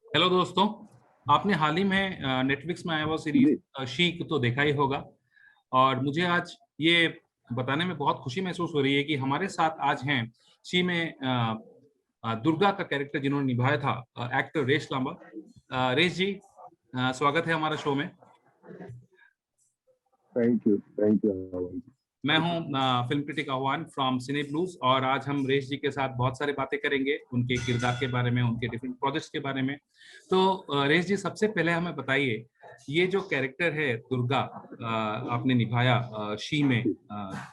Hello दोस्तों। आपने हाल ही में नेटफ्लिक्स में आया हुआ सीरीज जी। शीक तो देखा ही होगा। और मुझे आज ये बताने में बहुत खुशी महसूस हो रही है कि हमारे साथ आज हैं शी में दुर्गा का कैरेक्टर जिन्होंने निभाया था, एक्टर रेश लांबा। रेश जी, स्वागत है हमारा शो में। थैंक यू आह्वान जी। मैं हूं फिल्म क्रिटिक आह्वान फ्रॉम सिने ब्लूज, और आज हम रेश जी के साथ बहुत सारी बातें करेंगे उनके किरदार के बारे में, उनके डिफरेंट प्रोजेक्ट्स के बारे में। तो रेश जी, सबसे पहले हमें बताइए, ये जो कैरेक्टर है दुर्गा आपने निभाया शी में,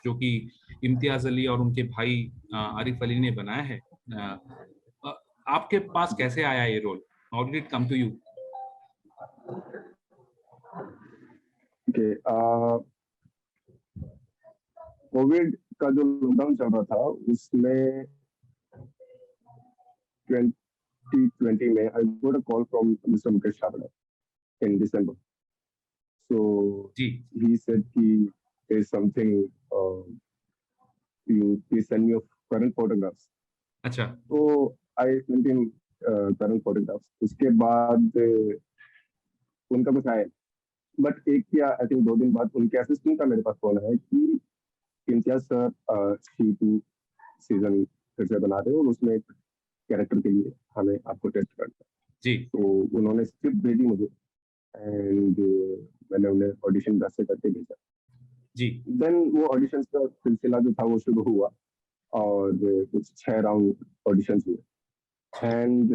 जो कि इम्तियाज अली और उनके भाई आरिफ अली ने बनाया है, अ, आपके पास कैसे आया ये role? How did it come to you? Okay. Covid का जो लॉकडाउन चल रहा था उसमें 2020 में I got a call from mister Mukesh Chhabra in December. So जी। ही सेड कि there is something, you please send me your current photographs. अच्छा। तो I sent him current photographs. उसके बाद उनका कुछ आया, बट एक या आई थिंक 2 दिन बाद उनके असिस्टेंट का मेरे पास फोन आया कि इम्तियाज सर शी 2 सीजन फिर से बना रहे हो और उसमें एक कैरेक्टर के लिए हमें आपको टेस्ट करना है। जी। तो उन्होंने स्क्रिप्ट भेजी मुझे एंड मैंने उन्हें ऑडिशन घर से करके भेजा। जी। देन वो ऑडिशन का सिलसिला जो था वो शुरू हुआ और कुछ 6 राउंड ऑडिशन हुए। And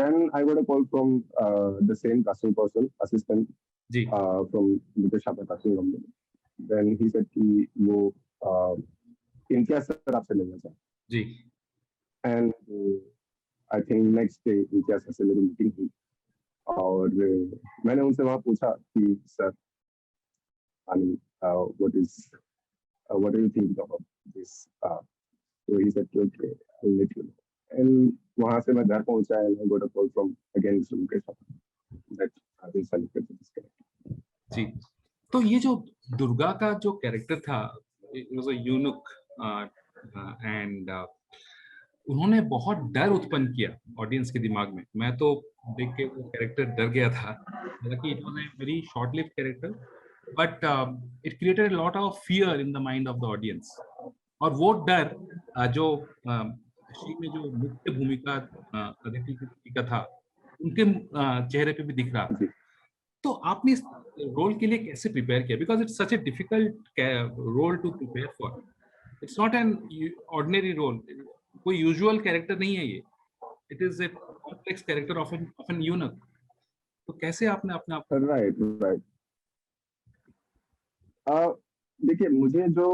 then I got a call from the same casting person assistant जी। From Mukesh Chhabra casting company. Then he said कि वो इम्तियाज सर आपसे मिलना चाहते जी। हैं। And I think next day Imtiaz sir से मेरी मीटिंग हुई और मैंने उनसे वहाँ पूछा कि sir, I mean what do you think about this? So he said, okay, I'll let you know. And वहाँ से मैं घर पहुँचा and I got a call from again Mr. Mukesh that I will selected for this character. जी। तो ये जो दुर्गा का जो कैरेक्टर था, इट वाज अ यूनुक, एंड उन्होंने बहुत डर उत्पन्न किया ऑडियंस के दिमाग में। मैं तो देख के वो कैरेक्टर डर गया था। हालांकि it was a very short lived character, but it created a lot of fear in the mind of the audience. और वो डर जो शी में जो मुख्य भूमिका अदिति की का था, उनके चेहरे पे भी दिख रहा था। जी। तो आपने इस रोल के लिए कैसे प्रिपेयर किया? Because it's such a difficult role to prepare for. It's not an ordinary role, कोई यूजुअल कैरेक्टर नहीं है ये। It is a complex character of a eunuch. तो कैसे आपने अपने आप को? Right right. देखिए मुझे जो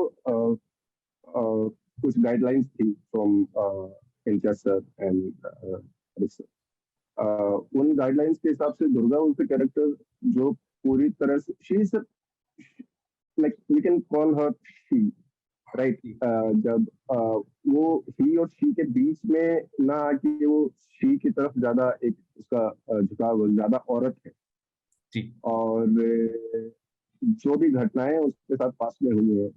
कुछ गाइडलाइंस थी फ्रॉम इम्तियाज सर एंड उन गाइडलाइंस के हिसाब से दुर्गा उनके कैरेक्टर जो पूरी तरह से she is like we can call her she, right. जब वो ही और शी के बीच में ना आके वो शी की तरफ ज्यादा एक उसका झुकाव ज्यादा औरत है। जी। और जो भी घटनाएं उसके साथ पास में हुई है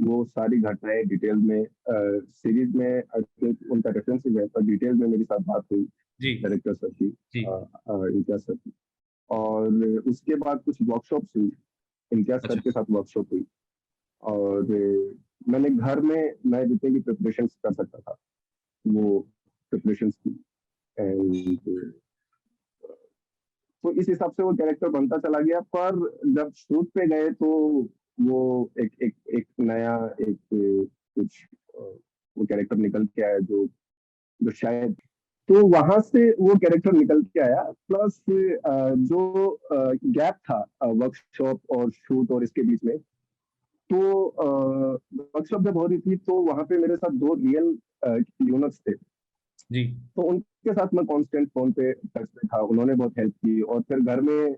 वो सारी घटनाएं डिटेल में सीरीज में आई थिंक उनका रेफरेंस है, पर डिटेल में मेरे साथ बात हुई जी। डायरेक्टर सर की, जी। इम्तियाज सर की। और उसके बाद कुछ वर्कशॉप्स हुई, इम्तियाज सर अच्छा। के साथ वर्कशॉप हुई। और मैंने घर में मैं जितने भी प्रिपरेशन कर सकता था वो प्रिपरेशन की। एंड तो इस हिसाब से वो कैरेक्टर बनता चला गया। पर जब शूट पे गए तो वो एक एक एक नया एक कुछ वो कैरेक्टर निकल के आया जो जो शायद, तो वहां से वो कैरेक्टर निकल के आया। प्लस जो गैप था वर्कशॉप और शूट और इसके बीच में, तो वर्कशॉप जब हो रही थी तो वहां पे मेरे साथ 2 रियल यूनिट्स थे। जी। तो उनके साथ मैं कांस्टेंट फोन पे टच में था, उन्होंने बहुत हेल्प की। और फिर घर में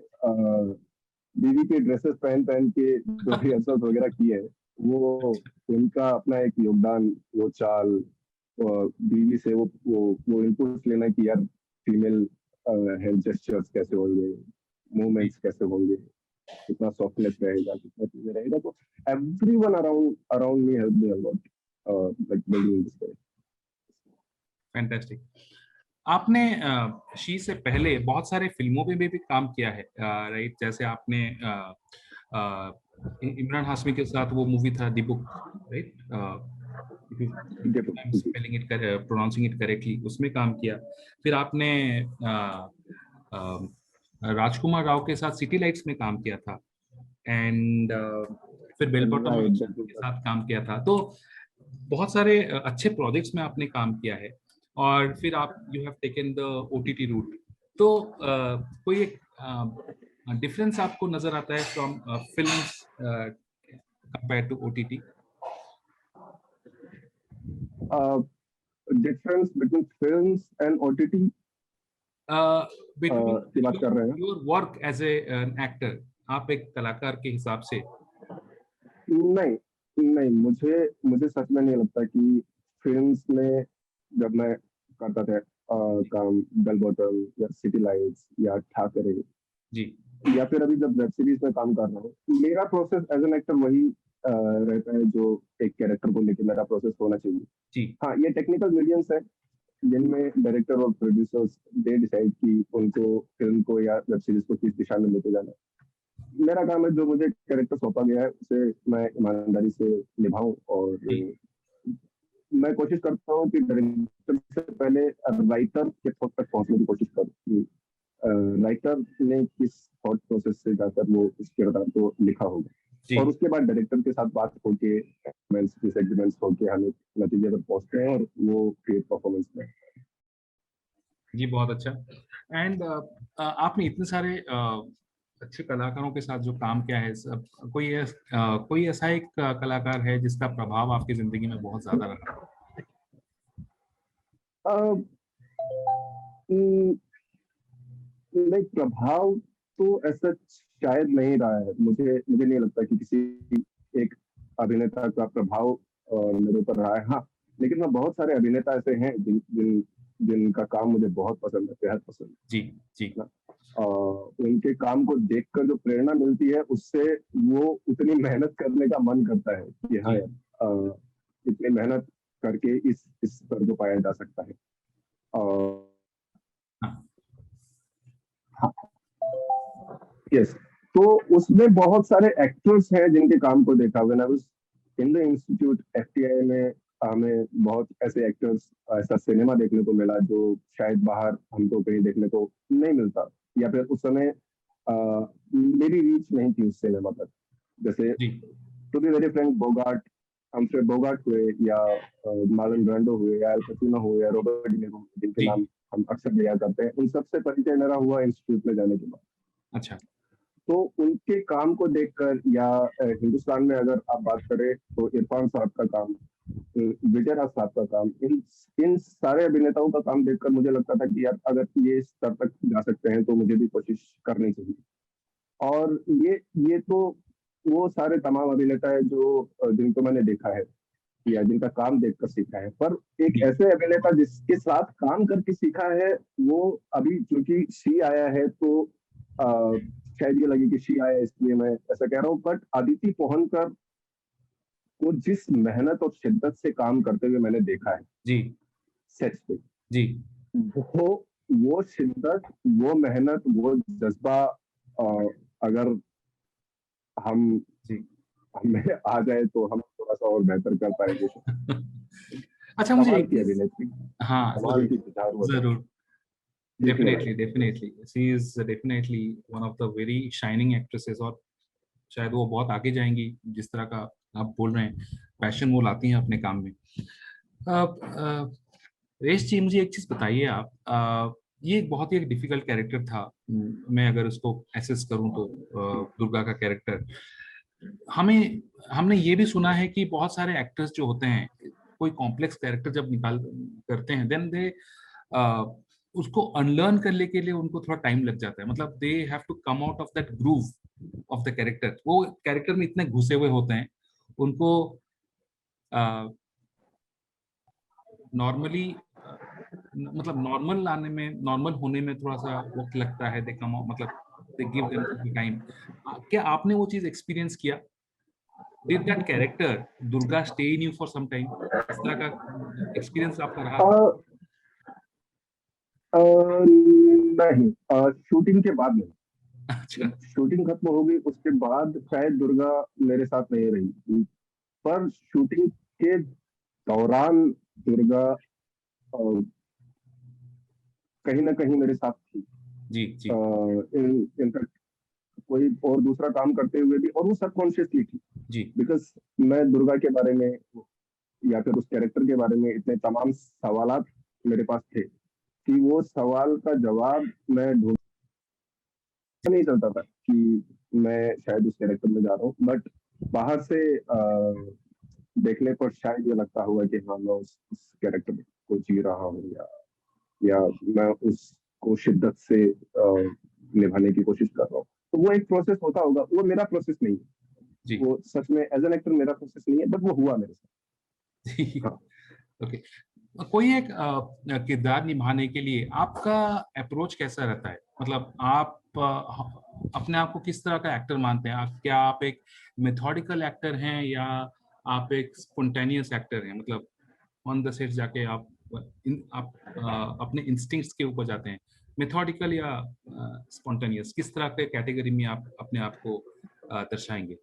बीवी के ड्रेसेस पहन पहन के जो रिहर्सल्स वगैरह की है वो उनका अपना एक योगदान, वो चाल बीवी से वो इनपुट लेना कि यार फीमेल हेड जेस्चर्स कैसे होंगे, जी। मूवमेंट्स कैसे होंगे, कितना सॉफ्टनेस रहेगा, कितना चीजें रहेगा। तो everyone around around me help me a lot like building this. Fantastic. आपने शी से पहले बहुत सारे फिल्मों में भी काम किया है, राइट? जैसे आपने अ, इमरान हाशमी के साथ वो मूवी था दी बुक, राइट? देखो, spelling it pronouncing it correctly, उसमें काम किया। फिर आपने अ, राजकुमार राव के साथ सिटी लाइट्स में काम किया था, एंड फिर बेल बॉटम राइट, के साथ काम किया था। तो बहुत सारे अच्छे प्रोजेक्ट्स में आपने काम किया है, और फिर आप you have taken the OTT route. तो कोई एक डिफरेंस आपको नजर आता है from films compare to OTT? Difference between films and OTT between की बात कर रहे हैं? Your work as an actor, आप एक कलाकार के हिसाब से। नहीं, नहीं, मुझे मुझे सच में नहीं लगता कि फिल्म्स में जब मैं करता था काम, बेल बॉटम या सिटी लाइट्स या ठाकरे, जी या फिर अभी जब वेब सीरीज में काम कर रहा हूँ, मेरा प्रोसेस एज एन एक्टर वही रहता है जो एक कैरेक्टर को लेकर मेरा प्रोसेस होना चाहिए। जी हाँ, ये टेक्निकल मीडियम्स है जिनमें डायरेक्टर और प्रोड्यूसर्स दे डिसाइड कि उनको फिल्म को या वेब सीरीज को किस दिशा में लेके जाना है। मेरा काम है जो मुझे कैरेक्टर सौंपा गया है उसे मैं ईमानदारी से निभाऊं, और जी मैं कोशिश करता हूँ कि डायरेक्टर से पहले राइटर के थॉट तक पहुंचने की कोशिश करूँ कि राइटर ने किस थॉट प्रोसेस से जाकर वो इस किरदार को लिखा जी होगा, और उसके बाद डायरेक्टर के साथ बात होके डिसएग्रीमेंट्स होके हम एक नतीजे पर पहुंचते हैं, और वो क्रिएट परफॉर्मेंस में। जी, बहुत अच्छा। एंड आपने इतने सारे अच्छे कलाकारों के साथ जो काम किया है, सब कोई ऐसा एक कलाकार है जिसका प्रभाव आपकी जिंदगी में बहुत ज्यादा रहा? नहीं, प्रभाव तो ऐसा शायद नहीं रहा है। मुझे मुझे नहीं लगता कि किसी एक अभिनेता का प्रभाव मेरे ऊपर रहा है। हाँ, लेकिन मैं बहुत सारे अभिनेता ऐसे हैं जिनका काम मुझे बहुत पसंद है, बेहद पसंद जी जी है ना। उनके काम को देखकर जो प्रेरणा मिलती है, उससे वो उतनी मेहनत करने का मन करता है कि हाँ जी। यार, इतनी मेहनत करके इस स्तर को पाया जा सकता है। हाँ यस, तो उसमें बहुत सारे एक्टर्स हैं जिनके काम को देखा। When I was in the institute FTI में, हमें बहुत ऐसे एक्टर्स, ऐसा सिनेमा देखने को मिला जो शायद बाहर हमको कहीं देखने को नहीं मिलता, या फिर उस समय मेरी रीच नहीं थी उस सिनेमा तक। जैसे जी टू बी वेरी फ्रैंक, बोगार्ट, हमसे बोगार्ट हुए, या मार्लन ब्रांडो हुए, या अल पचिनो हुए, या रॉबर्ट डिनिरो, जिनके जी। नाम हम अक्सर लिया करते हैं, उन सबसे परिचय मेरा हुआ इंस्टीट्यूट में जाने के बाद। अच्छा। तो उनके काम को देखकर, या हिंदुस्तान में अगर आप बात करें तो इरफान साहब का काम, विजय राज साहब का काम, इन इन सारे अभिनेताओं का काम देखकर मुझे लगता था कि यार, अगर ये इस स्तर तक जा सकते हैं तो मुझे भी कोशिश करनी चाहिए। और ये तो वो सारे तमाम अभिनेता है जो जिनको मैंने देखा है या जिनका काम देखकर सीखा है। पर एक जी ऐसे अभिनेता जिसके साथ काम करके सीखा है, वो अभी क्योंकि शी आया है तो अ, शायद ये लगे कि शी आया इसलिए मैं ऐसा कह रहा हूँ, बट अदिति पोहनकर को जिस मेहनत और शिद्दत से काम करते हुए मैंने देखा है जी सेट्स पे, जी वो वो शिद्दत, वो मेहनत, वो जज्बा, अगर हम जी। हमें आ जाए तो हम थोड़ा सा और बेहतर कर पाएंगे। अच्छा, मुझे कमाल एक की चीज। अभिनेत्री, हाँ, कमाल जरूर की जुझारू अभिनेत्री, जरूर। देखने definitely like. Definitely she is definitely one of the very shining actresses, और शायद वो बहुत आगे जाएंगी जिस तरह का आप बोल रहे हैं, पैशन वो लाती हैं अपने काम में। रेश जी, मुझे एक चीज बताइए आप, ये एक बहुत ही एक डिफिकल्ट कैरेक्टर था। मैं अगर उसको एसेस करूं तो दुर्गा का कैरेक्टर, हमें हमने ये भी सुना है कि बहुत सारे एक्टर्स जो होते हैं, कोई कॉम्प्लेक्स कैरेक्टर जब निकाल करते हैं, देन दे उसको अनलर्न करने के लिए उनको थोड़ा टाइम लग जाता है। मतलब they have to come out of that groove of the character. वो कैरेक्टर में इतने घुसे हुए होते हैं, उनको नॉर्मली मतलब नॉर्मल लाने में, नॉर्मल होने में थोड़ा सा वक्त लगता है। दे कम, मतलब दे गिव देम टाइम। क्या आपने वो चीज एक्सपीरियंस किया? Did that character Durga stay in you for some time? इस तरह का एक्सपीरियंस आपका रहा? नहीं, शूटिंग के बाद नहीं। अच्छा। जब शूटिंग खत्म हो गई उसके बाद शायद दुर्गा मेरे साथ नहीं रही, पर शूटिंग के दौरान दुर्गा कहीं ना कहीं मेरे साथ थी। जी जी इनफैक्ट कोई और दूसरा काम करते हुए भी, और वो सबकॉन्शियसली थी। जी बिकॉज मैं दुर्गा के बारे में या फिर उस कैरेक्टर के बारे में इतने तमाम सवालात मेरे पास थे कि वो सवाल का जवाब मैं ढूंढ नहीं चलता था कि मैं शायद उस कैरेक्टर में जा रहा हूँ, बट बाहर से देखने पर शायद ये लगता हुआ कि हाँ मैं उस कैरेक्टर को जी रहा हूँ, या मैं उसको शिद्दत से निभाने की कोशिश कर रहा हूँ। तो वो एक प्रोसेस होता होगा, वो मेरा प्रोसेस नहीं है, जी वो सच में एज एन एक्टर मेरा प्रोसेस नहीं है, बट वो हुआ मेरे जी। साथ। हाँ। ओके। कोई एक किरदार निभाने के लिए आपका अप्रोच कैसा रहता है? मतलब आप अपने आप को किस तरह का एक्टर मानते हैं? क्या आप एक मेथोडिकल एक्टर हैं या आप एक स्पॉन्टेनियस एक्टर हैं? मतलब ऑन द सेट जाके आप अपने इंस्टिंक्ट्स के ऊपर जाते हैं, मेथोडिकल या स्पॉन्टेनियस? किस तरह के कैटेगरी में आप अपने आप को दर्शाएंगे?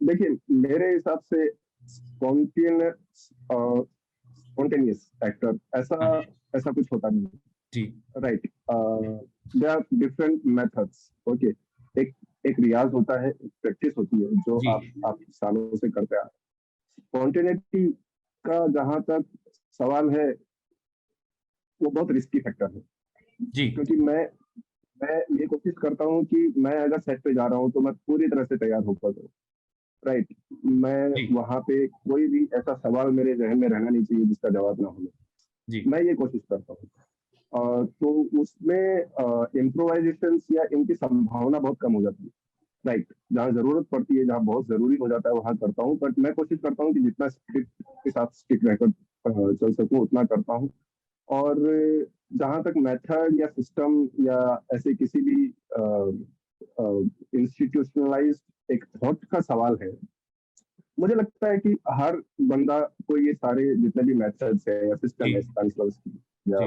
देखिए, मेरे हिसाब से स्पॉन्टेनियस स्पॉन्टेनियस एक्टर ऐसा हाँ ऐसा कुछ होता नहीं। जी right, there are different methods. Okay, एक एक रियाज होता है, एक प्रैक्टिस होती है जो जी आप सालों से करते आ रहे हैं। स्पॉन्टेनिटी का जहां तक सवाल है, वो बहुत रिस्की फैक्टर है, जी क्योंकि मैं ये कोशिश करता हूँ कि मैं अगर सेट पे जा रहा हूँ तो मैं पूरी तरह से तैयार होकर जाऊँ। राइट, मैं जी वहां पे कोई भी ऐसा सवाल मेरे जहन में रहना नहीं चाहिए जिसका जवाब ना हो। जी मैं ये कोशिश करता हूँ। तो उसमें इम्प्रोवाइजेशन या इनकी संभावना बहुत कम हो जाती है। राइट, जहाँ जरूरत पड़ती है, जहाँ बहुत जरूरी हो जाता है, वहां करता हूँ, बट मैं कोशिश करता हूँ कि जितना स्क्रिप्ट के साथ स्टिक रहकर चल सकूँ उतना करता हूँ। और जहां तक मेथड या सिस्टम या ऐसे किसी भी इंस्टीट्यूशनलाइज एक थॉट का सवाल है, मुझे लगता है कि हर बंदा को ये सारे जितने भी मेथड्स है या जी सिस्टम है स्पेनिश या जी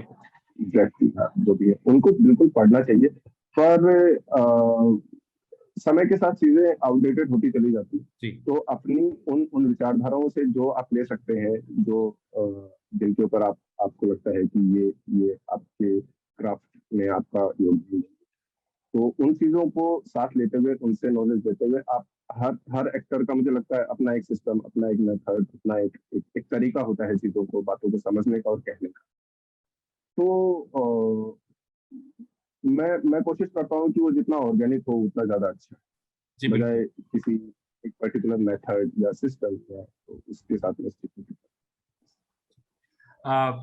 एग्जैक्टली जो भी है, उनको बिल्कुल पढ़ना चाहिए। पर समय के साथ चीजें आउटडेटेड होती चली जाती है। जी तो अपनी उन उन विचारधाराओं से जो आप ले सकते हैं, जो जिनके ऊपर आपको लगता है कि ये आपके क्राफ्ट में आपका योगदान है, तो उन चीजों को साथ लेते हुए, उनसे नॉलेज देते हुए, आप हर हर एक्टर का मुझे लगता है अपना एक सिस्टम, अपना एक मेथड, अपना एक तरीका होता है चीजों को, बातों को समझने का और कहने का। तो मैं कोशिश करता हूँ कि वो जितना ऑर्गेनिक हो उतना ज्यादा अच्छा जी है, बिल्कुल। बजाय किसी एक पर्टिकुलर मेथड या सिस्टम या तो उसके साथ में stick होके।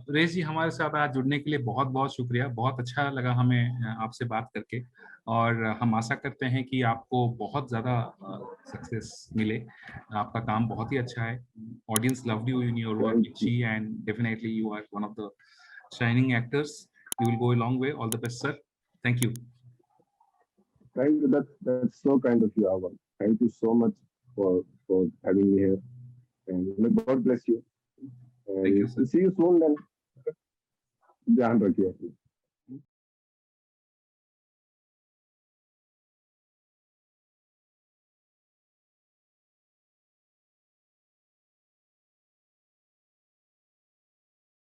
रेश जी, हमारे साथ आज जुड़ने के लिए बहुत बहुत शुक्रिया। बहुत अच्छा लगा हमें आपसे बात करके, और हम आशा करते हैं कि आपको बहुत ज़्यादा सक्सेस मिले। आपका काम बहुत ही अच्छा है। Audience loved you in your work Thank you. She, and definitely you are one of the shining actors. You will go a long way. All the best sir. Thank you. Thank you. That's so kind of you, Avan. Thank you so much for having me here. And may God bless you. Thank you And sir. see you soon then. ध्यान रखिए।